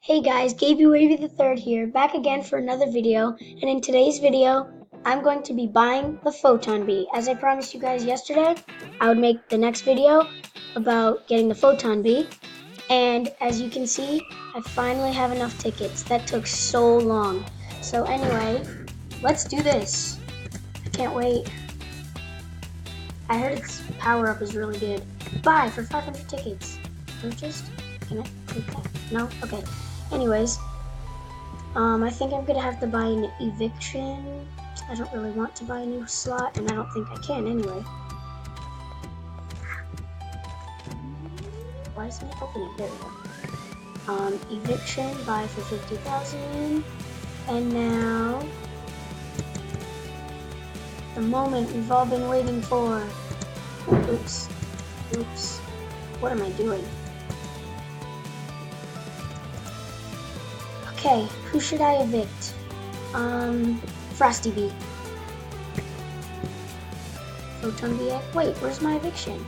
Hey guys, Gaby Wavy the Third here, back again for another video, and in today's video, I'm going to be buying the Photon Bee. As I promised you guys yesterday, I would make the next video about getting the Photon Bee, and as you can see, I finally have enough tickets. That took so long. So anyway, let's do this. I can't wait. I heard its power-up is really good. Buy for 500 tickets. Purchased? Can I click that? No? Okay. Anyways, I think I'm gonna have to buy an eviction. I don't really want to buy a new slot, and I don't think I can anyway. Why isn't it opening? There we go. Eviction, buy for 50,000. And now, the moment we've all been waiting for. Oops. Oops. What am I doing? Okay, who should I evict? Frosty Bee. Photon Bee. Wait, where's my eviction?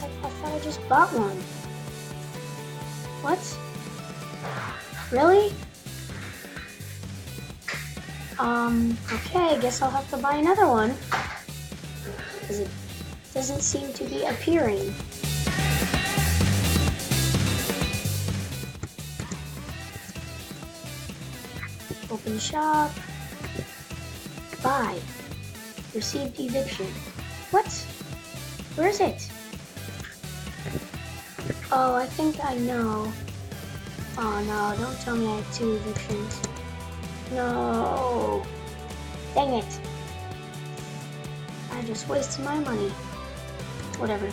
I thought I just bought one. What? Really? Okay, I guess I'll have to buy another one. Because it doesn't seem to be appearing. Open shop. Buy. Received eviction. What? Where is it? Oh, I think I know. Oh no, don't tell me I have 2 evictions. No. Dang it. I just wasted my money. Whatever.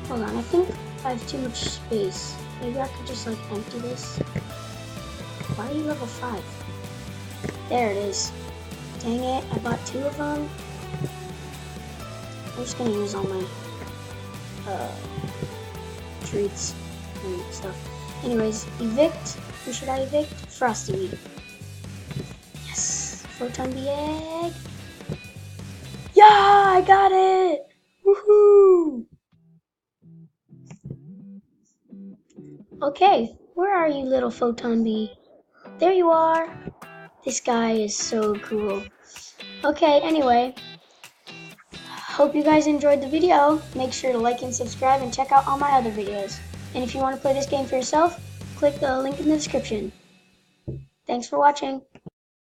Hold on, I think I have too much space. Maybe I could just like empty this. Why are you level 5? There it is. Dang it, I bought 2 of them. I'm just gonna use all my treats and stuff. Anyways, evict. Who should I evict? Frosty Bee. Yes! Photon Bee egg! Yeah! I got it! Woohoo! Okay, where are you, little Photon Bee? There you are! This guy is so cool. Okay, anyway, hope you guys enjoyed the video. Make sure to like and subscribe and check out all my other videos. And if you want to play this game for yourself, click the link in the description. Thanks for watching.